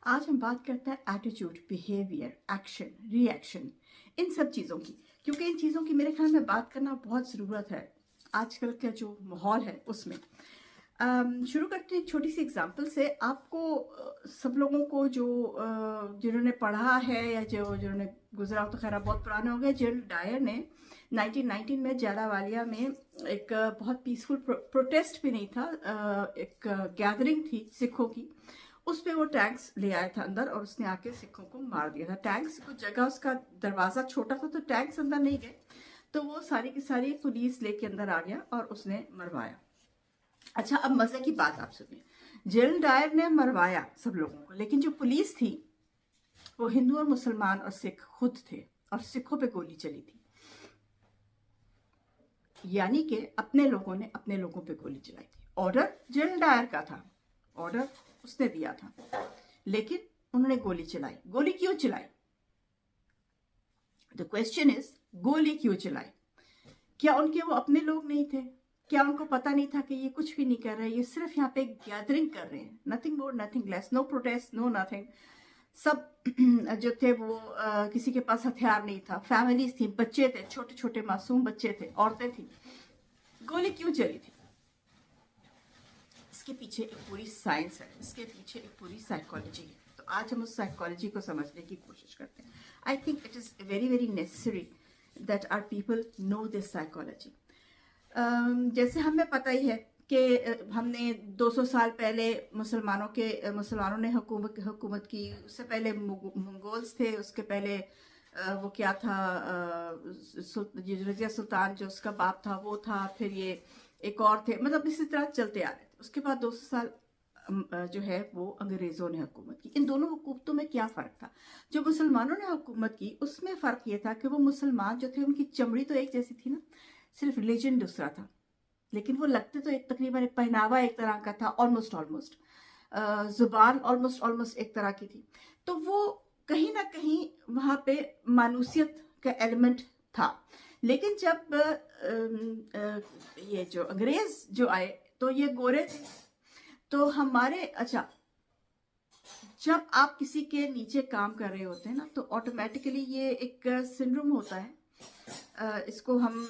आज हम बात करते हैं एटीट्यूड, बिहेवियर, एक्शन, रिएक्शन, इन सब चीज़ों की। क्योंकि इन चीज़ों की मेरे ख्याल में बात करना बहुत ज़रूरत है आजकल का जो माहौल है उसमें। शुरू करते हैं एक छोटी सी एग्जांपल से। आपको सब लोगों को जो जिन्होंने पढ़ा है या जिन्होंने गुजरा तो खैर बहुत पुराने हो गए। जिल डायर ने 1919 में जालावालिया में एक बहुत पीसफुल प्रोटेस्ट भी नहीं था, एक गैदरिंग थी सिखों की। उस पे वो टैंक्स ले आया था अंदर और उसने आके सिखों को मार दिया था। टैंक्स कुछ जगह उसका दरवाजा छोटा था तो टैंक्स अंदर नहीं गए, तो वो सारी की सारी पुलिस लेके अंदर आ गया और उसने मरवाया। अच्छा, अब मजे की बात आप सुनिए। जिल डायर ने मरवाया सब लोगों को, लेकिन जो पुलिस थी वो हिंदू और मुसलमान और सिख खुद थे और सिखों पे गोली चली थी। यानी कि अपने लोगों ने अपने लोगों पे गोली चलाई थी। ऑर्डर जिल डायर का था, ऑर्डर उसने दिया था, लेकिन उन्होंने गोली चलाई। गोली क्यों चलाई? द क्वेश्चन इज, गोली क्यों चलाई? क्या उनके वो अपने लोग नहीं थे? क्या उनको पता नहीं था कि ये कुछ भी नहीं कर रहे, ये सिर्फ यहाँ पे गैदरिंग कर रहे हैं, nothing more nothing less, no protest no nothing. सब जो थे वो किसी के पास हथियार नहीं था, फैमिलीज थी, बच्चे थे, छोटे छोटे मासूम बच्चे थे, औरतें थी। गोली क्यों चली थी? इसके पीछे एक पूरी साइंस है, इसके पीछे एक पूरी साइकोलॉजी है। तो आज हम उस साइकोलॉजी को समझने की कोशिश करते हैं। I think it is very very necessary that our people know this psychology. जैसे हमें पता ही है कि हमने 200 साल पहले मुसलमानों ने हुकूमत की। उससे पहले मंगोल्स थे, उसके पहले वो क्या था, रजिया सुल्तान जो उसका बाप था वो था, फिर ये एक और थे, मतलब इसी तरह चलते आ रहे थे। उसके बाद 200 साल जो है वो अंग्रेजों ने हुकूमत की। इन दोनों हुकूमतों में क्या फर्क था? जो मुसलमानों ने हुकूमत की उसमें फर्क ये था कि वो मुसलमान जो थे उनकी चमड़ी तो एक जैसी थी ना, सिर्फ रिलीजन दूसरा था, लेकिन वो लगते तो एक तकरीबन, एक पहनावा एक तरह का था, ऑलमोस्ट ऑलमोस्ट जुबान ऑलमोस्ट ऑलमोस्ट एक तरह की थी। तो वो कहीं ना कहीं वहां पे मानूसियत का एलिमेंट था। लेकिन जब ये जो अंग्रेज जो आए तो ये गोरे थे, तो हमारे, अच्छा, जब आप किसी के नीचे काम कर रहे होते हैं ना तो ऑटोमेटिकली ये एक सिंड्रोम होता है, इसको हम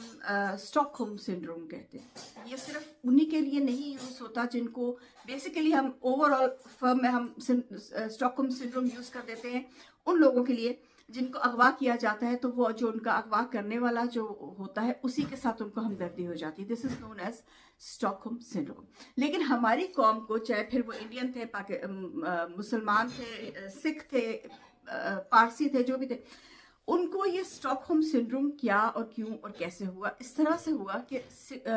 स्टॉकहोम सिंड्रोम कहते हैं। ये सिर्फ उन्हीं के लिए नहीं यूज होता जिनको, बेसिकली हम ओवरऑल फर्म में हम स्टॉकहोम सिंड्रोम यूज कर देते हैं उन लोगों के लिए जिनको अगवा किया जाता है। तो वो जो उनका अगवा करने वाला जो होता है उसी के साथ उनको हमदर्दी हो जाती है। This is known as Stockholm syndrome. लेकिन हमारी कौम को, चाहे फिर वो इंडियन थे, मुसलमान थे, सिख थे, पारसी थे, जो भी थे, उनको ये स्टॉकहोम सिंड्रोम क्या और क्यों और कैसे हुआ? इस तरह से हुआ कि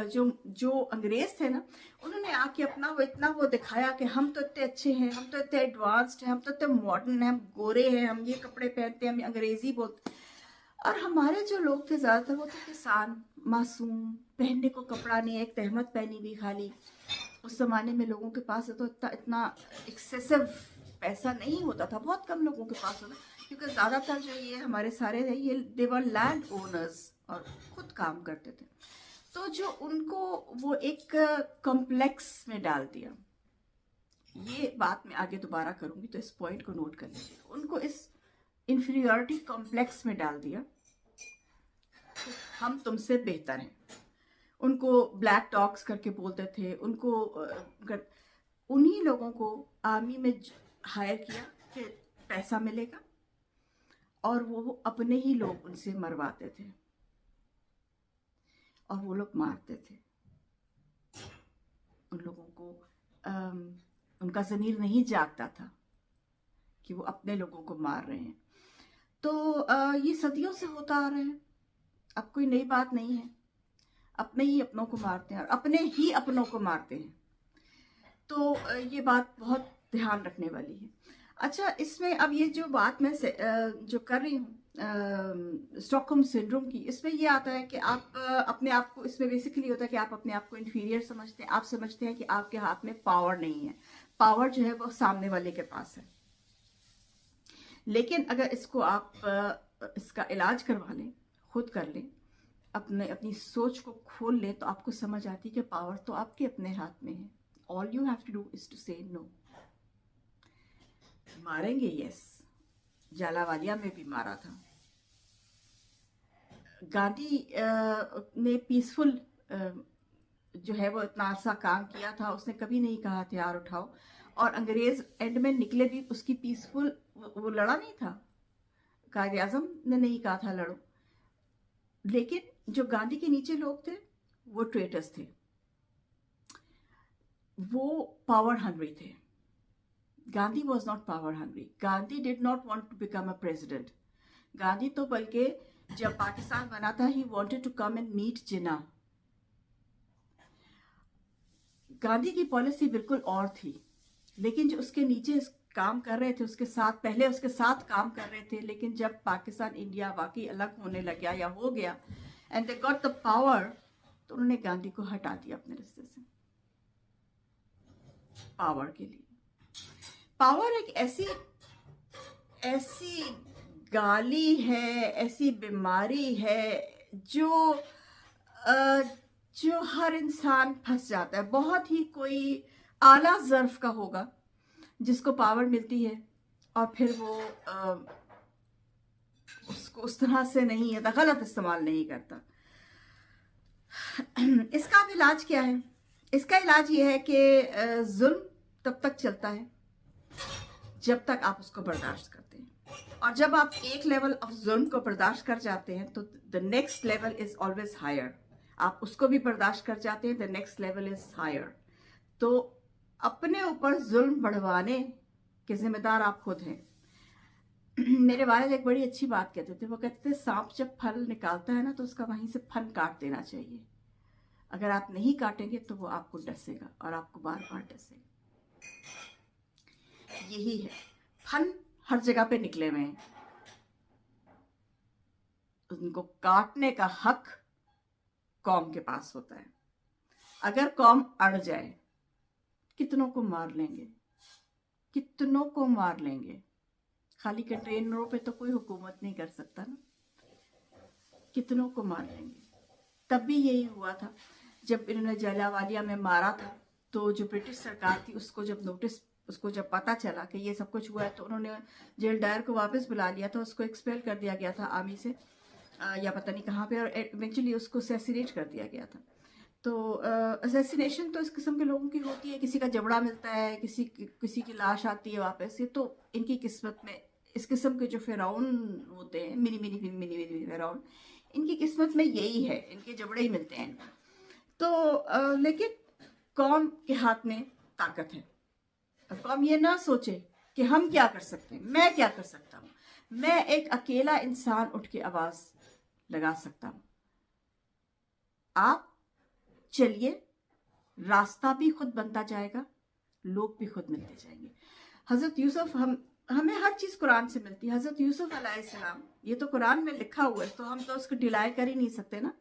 जो जो अंग्रेज थे ना, उन्होंने आके अपना वो इतना वो दिखाया कि हम तो इतने अच्छे हैं, हम तो इतने एडवांस्ड हैं, हम तो इतने मॉडर्न हैं, हम गोरे हैं, हम ये कपड़े पहनते हैं, हम अंग्रेजी बोलते। और हमारे जो लोग थे ज्यादातर वो थे किसान, मासूम, पहनने को कपड़ा नहीं, एक तहमत पहनी भी खाली। उस जमाने में लोगों के पास तो इतना इतना एक्सेसिव पैसा नहीं होता था, बहुत कम लोगों के पास होता, क्योंकि ज्यादातर जो ये हमारे सारे थे ये देवर लैंड ओनर्स और खुद काम करते थे। तो जो उनको वो एक कॉम्प्लेक्स में डाल दिया, ये बात मैं आगे दोबारा करूंगी तो इस पॉइंट को नोट कर लीजिए। उनको इस इंफीरियोरिटी कॉम्प्लेक्स में डाल दिया, हम तुमसे बेहतर हैं। उनको ब्लैक डॉग्स करके बोलते थे, उनको उन्हीं लोगों को आर्मी में हायर किया कि पैसा मिलेगा, और वो अपने ही लोग उनसे मरवाते थे और वो लोग मारते थे उन लोगों को। उनका ज़मीर नहीं जागता था कि वो अपने लोगों को मार रहे हैं। तो ये सदियों से होता आ रहा है, अब कोई नई बात नहीं है। अपने ही अपनों को मारते हैं और अपने ही अपनों को मारते हैं। तो ये बात बहुत ध्यान रखने वाली है। अच्छा, इसमें अब ये जो बात मैं जो कर रही हूँ स्टॉकहोम सिंड्रोम की, इसमें ये आता है कि आप अपने आप को, इसमें बेसिकली होता है कि आप अपने आप को इंफीरियर समझते हैं। आप समझते हैं कि आपके हाथ में पावर नहीं है, पावर जो है वो सामने वाले के पास है। लेकिन अगर इसको आप इसका इलाज करवा लें, खुद कर लें, अपनी सोच को खोल लें, तो आपको समझ आती है कि पावर तो आपके अपने हाथ में है। All you have to do is to say no. मारेंगे, यस। जालावालिया में भी मारा था। गांधी ने पीसफुल जो है वो इतना सा काम किया था, उसने कभी नहीं कहा हथियार उठाओ। और अंग्रेज एंड में निकले भी उसकी पीसफुल, वो लड़ा नहीं था। कायद आजम ने नहीं कहा था लड़ो। लेकिन जो गांधी के नीचे लोग थे वो ट्रेटर्स थे, वो पावर हंग्री थे। Gandhi was not power hungry. Gandhi did not want to become a president. Gandhi तो बल्कि जब पाकिस्तान बना था, he wanted to come and meet Jinnah. Gandhi की पॉलिसी बिल्कुल और थी, लेकिन जो उसके नीचे काम कर रहे थे उसके साथ, पहले उसके साथ काम कर रहे थे, लेकिन जब पाकिस्तान इंडिया वाकई अलग होने लग गया या हो गया and they got the power, तो उन्होंने गांधी को हटा दिया अपने रास्ते से पावर के लिए। पावर एक ऐसी ऐसी गाली है, ऐसी बीमारी है जो जो हर इंसान फंस जाता है। बहुत ही कोई आला ज़र्फ का होगा जिसको पावर मिलती है और फिर वो उसको उस तरह से नहीं है, गलत इस्तेमाल नहीं करता। इसका अब इलाज क्या है? इसका इलाज ये है कि जुल्म तब तक चलता है जब तक आप उसको बर्दाश्त करते हैं, और जब आप एक लेवल ऑफ जुल्म को बर्दाश्त कर जाते हैं तो the next level is always higher. आप उसको भी बर्दाश्त कर जाते हैं, the next level is higher. तो अपने ऊपर जुल्म बढ़वाने के जिम्मेदार आप खुद हैं। मेरे वालिद एक बड़ी अच्छी बात कहते थे, वो कहते थे सांप जब फल निकालता है ना तो उसका वहीं से फन काट देना चाहिए। अगर आप नहीं काटेंगे तो वो आपको डसेगा और आपको बार बार डसेगा। यही है, फन हर जगह पे निकले हुए हैं, उनको काटने का हक कौम के पास होता है। अगर कौम अड़ जाए, कितनों को मार लेंगे, कितनों को मार लेंगे। खाली कंटेनरों पे तो कोई हुकूमत नहीं कर सकता ना, कितनों को मार लेंगे। तब भी यही हुआ था जब इन्होंने जालियांवाला में मारा था, तो जो ब्रिटिश सरकार थी उसको जब पता चला कि ये सब कुछ हुआ है, तो उन्होंने जेल डायर को वापस बुला लिया था। उसको एक्सपेल कर दिया गया था आर्मी से या पता नहीं कहाँ पे, और इवेंचुअली उसको असैसिनेट कर दिया गया था। तो असैसिनेशन तो इस किस्म के लोगों की होती है, किसी का जबड़ा मिलता है, किसी की लाश आती है वापस से। तो इनकी किस्मत में इस किस्म के जो फिरौन होते हैं, mini mini mini mini mini फिरौन, इनकी किस्मत में यही है, इनके जबड़े ही मिलते हैं इनको। तो लेकिन कौम के हाथ में ताकत है। कौम ये ना सोचे कि हम क्या कर सकते हैं, मैं क्या कर सकता हूँ, मैं एक अकेला इंसान उठ के आवाज लगा सकता हूँ। आप चलिए, रास्ता भी खुद बनता जाएगा, लोग भी खुद मिलते जाएंगे। हजरत यूसुफ, हमें हर चीज कुरान से मिलती है। हजरत यूसुफ अलैहिस्सलाम, ये तो कुरान में लिखा हुआ है, तो हम तो उसको डिलाई कर ही नहीं सकते ना।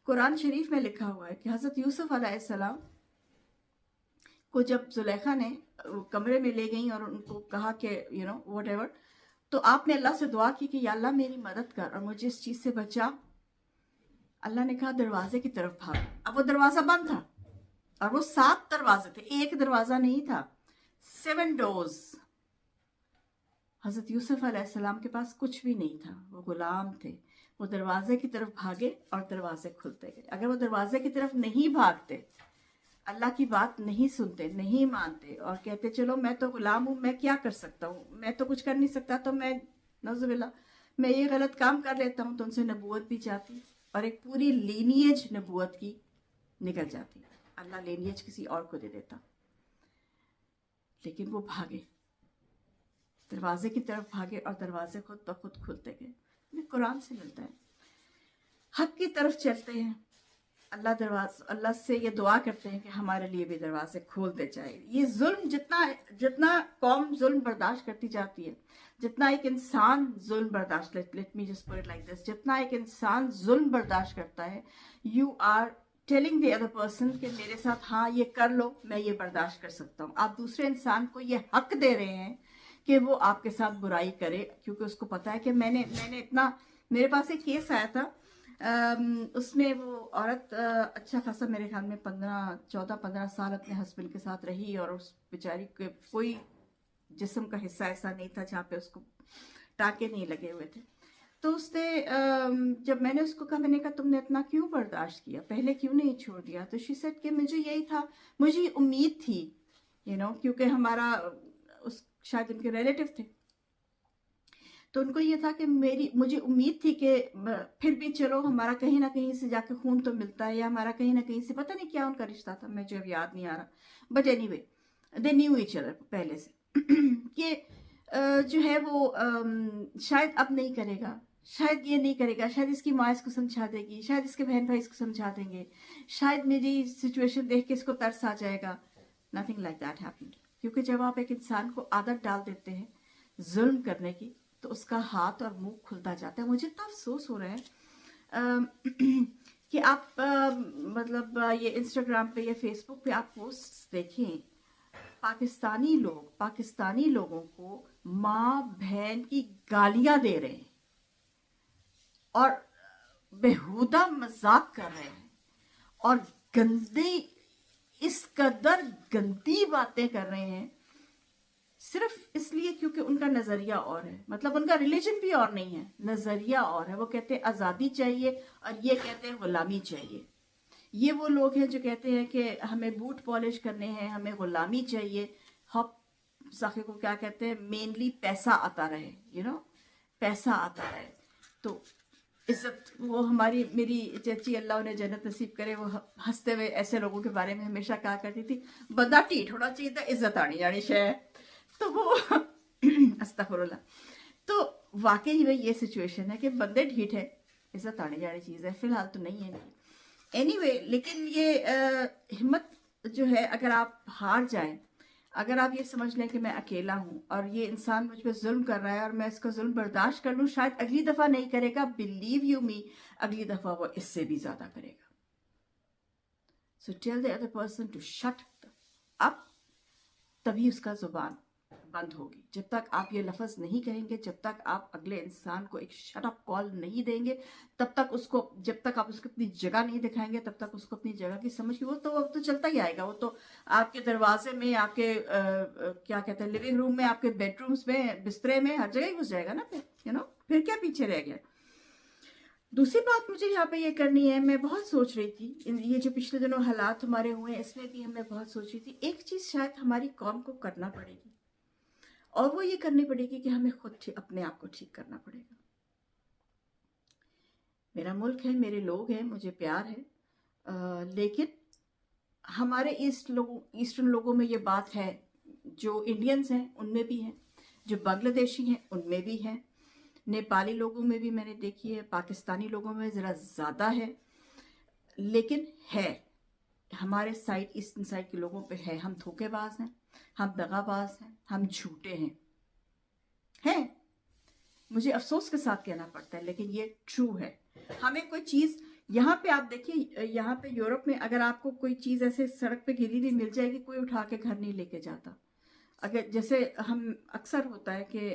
कुरान शरीफ में लिखा हुआ है कि हजरत यूसुफ अलैहिस्सलाम को जब जुलेखा ने कमरे में ले गई और उनको कहा कि यू नो वट एवर, तो आपने अल्लाह से दुआ की कि या अल्लाह मेरी मदद कर और मुझे इस चीज से बचा। अल्लाह ने कहा दरवाजे की तरफ भाग। अब वो दरवाजा बंद था और वो 7 दरवाजे थे, एक दरवाजा नहीं था, 7 डोर्स। हजरत यूसुफ अलैहिस्सलाम के पास कुछ भी नहीं था, वो गुलाम थे। वो दरवाजे की तरफ भागे और दरवाजे खुलते गए। अगर वो दरवाजे की तरफ नहीं भागते, अल्लाह की बात नहीं सुनते, नहीं मानते और कहते चलो मैं तो गुलाम हूं, मैं क्या कर सकता हूँ, मैं तो कुछ कर नहीं सकता, तो मैं नज़ुबिल्लाह मैं ये गलत काम कर लेता हूँ, तो उनसे नबूवत भी जाती और एक पूरी लीनियज नबूवत की निकल जाती। अल्लाह लीनियज किसी और को दे देता, लेकिन वो भागे, दरवाजे की तरफ भागे और दरवाजे खुद ब खुद खुलते गए। हमें कुरान से मिलता है, हक की तरफ चलते हैं, अल्लाह से ये दुआ करते हैं कि हमारे लिए भी दरवाजे खोलते जाए। ये जुल्म जितना कौम जुल्म बर्दाश्त करती जाती है, जितना एक इंसान जुल्म बर्दाश्त, let me just put it like this, जितना एक इंसान जुल्म बर्दाश्त करता है, you are telling the other person कि मेरे साथ हाँ ये कर लो, मैं ये बर्दाश्त कर सकता हूँ। आप दूसरे इंसान को ये हक दे रहे हैं कि वो आपके साथ बुराई करे, क्योंकि उसको पता है कि मैंने इतना, मेरे पास एक केस आया था, उसमें वो औरत अच्छा खासा मेरे ख्याल में 14-15 साल अपने हस्बैंड के साथ रही और उस बेचारी के कोई जिस्म का हिस्सा ऐसा नहीं था जहाँ पे उसको टाके नहीं लगे हुए थे। तो उसने जब मैंने उसको कहा, मैंने कहा तुमने इतना क्यों बर्दाश्त किया, पहले क्यों नहीं छोड़ दिया? तो शी सेड कि मुझे यही था, मुझे उम्मीद थी, क्योंकि हमारा उस शायद उनके रिलेटिव थे, तो उनको ये था कि मुझे उम्मीद थी कि फिर भी चलो हमारा कहीं ना कहीं से जाके खून तो मिलता है, या हमारा कहीं ना कहीं से, पता नहीं क्या उनका रिश्ता था, मुझे अब याद नहीं आ रहा, but anyway they knew each other पहले से कि जो है वो शायद अब नहीं करेगा, शायद ये नहीं करेगा, शायद इसकी माँ इसको समझा देगी, शायद इसके बहन भाई इसको समझा देंगे, शायद मेरी सिचुएशन देख के इसको तरस आ जाएगा। Nothing like that happened. क्योंकि जब आप एक इंसान को आदत डाल देते हैं जुल्म करने की, तो उसका हाथ और मुंह खुलता जाता है। मुझे इतना अफसोस हो रहा है कि आप मतलब ये इंस्टाग्राम पे या फेसबुक पे आप पोस्ट देखें, पाकिस्तानी लोगों को माँ बहन की गालियां दे रहे हैं और बेहुदा मजाक कर रहे हैं और गंदी, इस कदर गंदी बातें कर रहे हैं, सिर्फ इसलिए क्योंकि उनका नजरिया और है। मतलब उनका रिलीजन भी और नहीं है, नजरिया और है। वो कहते हैं आजादी चाहिए और ये कहते हैं गुलामी चाहिए। ये वो लोग हैं जो कहते हैं कि हमें बूट पॉलिश करने हैं, हमें गुलामी चाहिए। हॉप साखे को क्या कहते हैं, मेनली पैसा आता रहे, पैसा आता रहे। तो इज्जत, वो हमारी मेरी चाची, अल्लाह उन्हें जन्नत नसीब करे, वो हंसते हुए ऐसे लोगों के बारे में हमेशा कहा करती थी, बंदा ढीठ होना चाहिए था, इज्जत आनी जानी शय। तो वो अस्तगफुरुल्लाह। तो वाकई में ये सिचुएशन है कि बंदे ढीठ है, इज्जत आनी जानी चीज़ है। फिलहाल तो नहीं है एनीवे लेकिन ये हिम्मत जो है, अगर आप हार जाएं, अगर आप ये समझ लें कि मैं अकेला हूं और ये इंसान मुझ पर जुल्म कर रहा है और मैं इसका जुल्म बर्दाश्त कर लूं, शायद अगली दफा नहीं करेगा, बिलीव यू मी, अगली दफा वो इससे भी ज्यादा करेगा। So tell the other person to shut up, तभी उसका जुबान बंद होगी। जब तक आप ये लफ्ज नहीं कहेंगे, जब तक आप अगले इंसान को एक शट अप कॉल नहीं देंगे, तब तक उसको, जब तक आप उसको अपनी जगह नहीं दिखाएंगे, तब तक उसको अपनी जगह की समझ की, वो तो चलता ही आएगा। वो तो आपके दरवाजे में, आपके क्या कहते हैं, लिविंग रूम में, आपके बेडरूम्स में, बिस्तरे में, हर जगह ही घुस जाएगा ना फिर, फिर क्या पीछे रह गया। दूसरी बात मुझे यहाँ पे ये करनी है, मैं बहुत सोच रही थी, ये जो पिछले दिनों हालात हमारे हुए, इसमें भी हमें बहुत सोच रही थी, एक चीज शायद हमारी कौम को करना पड़ेगी, और वो ये करनी पड़ेगी कि हमें खुद अपने आप को ठीक करना पड़ेगा। मेरा मुल्क है, मेरे लोग हैं, मुझे प्यार है, लेकिन हमारे ईस्टर्न लोगों में ये बात है, जो इंडियंस हैं उनमें भी है, जो बांग्लादेशी हैं उनमें भी है, नेपाली लोगों में भी मैंने देखी है, पाकिस्तानी लोगों में ज़रा ज़्यादा है, लेकिन है हमारे साइड, ईस्टर्न साइड के लोगों पे है। हम धोखेबाज हैं, हम दगाबाज हैं, हम झूठे हैं। मुझे अफसोस के साथ कहना पड़ता है, लेकिन ये ट्रू है। हमें कोई चीज़, यहाँ पे आप देखिए, यहाँ पे यूरोप में अगर आपको कोई चीज़ ऐसे सड़क पे गिरी हुई मिल जाएगी, कोई उठा के घर नहीं लेके जाता। अगर जैसे हम अक्सर होता है कि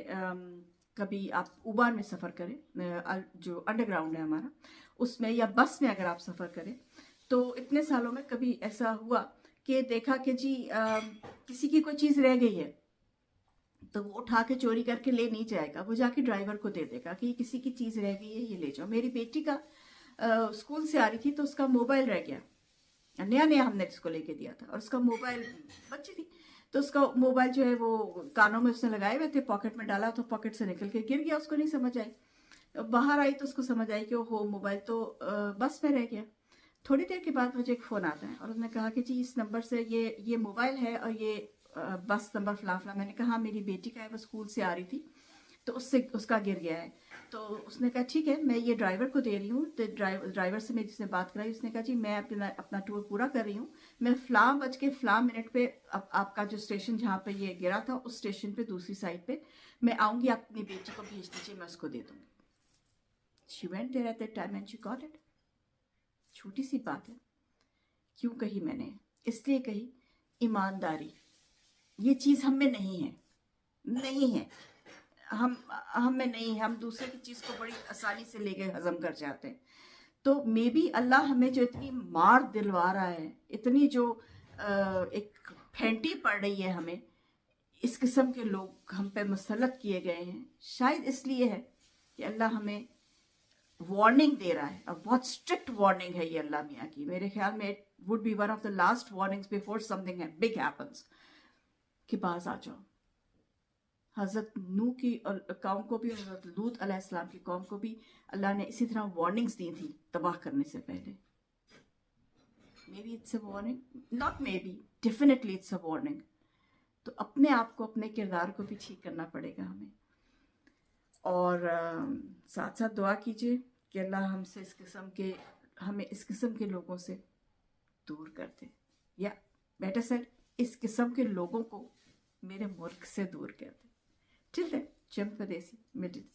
कभी आप उबार में सफ़र करें, जो अंडरग्राउंड है हमारा, उसमें, या बस में अगर आप सफ़र करें, तो इतने सालों में कभी ऐसा हुआ कि देखा कि जी किसी की कोई चीज़ रह गई है, तो वो उठा के चोरी करके ले नहीं जाएगा, वो जाके ड्राइवर को दे देगा कि किसी की चीज़ रह गई है, ये ले जाओ। मेरी बेटी का स्कूल से आ रही थी, तो उसका मोबाइल रह गया, नया नया हमने इसको लेके दिया था, और उसका मोबाइल, बच्ची थी, तो उसका मोबाइल जो है वो कानों में उसने लगाए हुए थे, पॉकेट में डाला तो पॉकेट से निकल के गिर गया, उसको नहीं समझ आई। बाहर आई तो उसको समझ आई कि वो मोबाइल तो बस में रह गया। थोड़ी देर के बाद मुझे एक फ़ोन आता है और उसने कहा कि जी इस नंबर से ये मोबाइल है और ये बस नंबर फला। मैंने कहा हाँ मेरी बेटी का है, वो स्कूल से आ रही थी, तो उससे उसका गिर गया है। तो उसने कहा ठीक है, मैं ये ड्राइवर को दे रही हूँ। तो ड्राइवर से मेरी जिसने बात कराई, उसने कहा जी मैं अपना टूर पूरा कर रही हूँ, मैं फलां मिनट पे आपका जो स्टेशन जहाँ पे ये गिरा था, उस स्टेशन पे दूसरी साइड पे मैं आऊँगी, आप अपनी बेटी को भेज दीजिए, मैं उसको दे दूँगी। She went there at that time and she got it. छोटी सी बात है, क्यों कही मैंने? इसलिए कही, ईमानदारी ये चीज़ हम में नहीं है, हम में नहीं है। हम दूसरे की चीज़ को बड़ी आसानी से लेके हजम कर जाते हैं। तो मे बी अल्लाह हमें जो इतनी मार दिलवा रहा है, इतनी जो एक फेंटी पड़ रही है हमें, इस किस्म के लोग हम पे मुसल्लत किए गए हैं, शायद इसलिए है कि अल्लाह हमें वार्निंग दे रहा है, और बहुत स्ट्रिक्ट वार्निंग है ये अल्लाह मियाँ की। मेरे ख्याल में it would be one of the last warnings before something big happens कि पास आ जाओ। हज़रत नूह की कौम को भी और हज़रत लूत अलैहिस्सलाम की कौम को भी अल्लाह ने इसी तरह वार्निंग्स दी थी तबाह करने से पहले। May be it's a warning, not may be, definitely it's a warning. तो अपने आप को, अपने किरदार को भी ठीक करना पड़ेगा हमें। और साथ साथ दुआ कीजिए कि अल्लाह हमसे इस किस्म के, हमें इस किस्म के लोगों से दूर कर दे, या बेटर सेड इस किस्म के लोगों को मेरे मुल्क से दूर कर दे। Till then, Jem Fadesi, Medit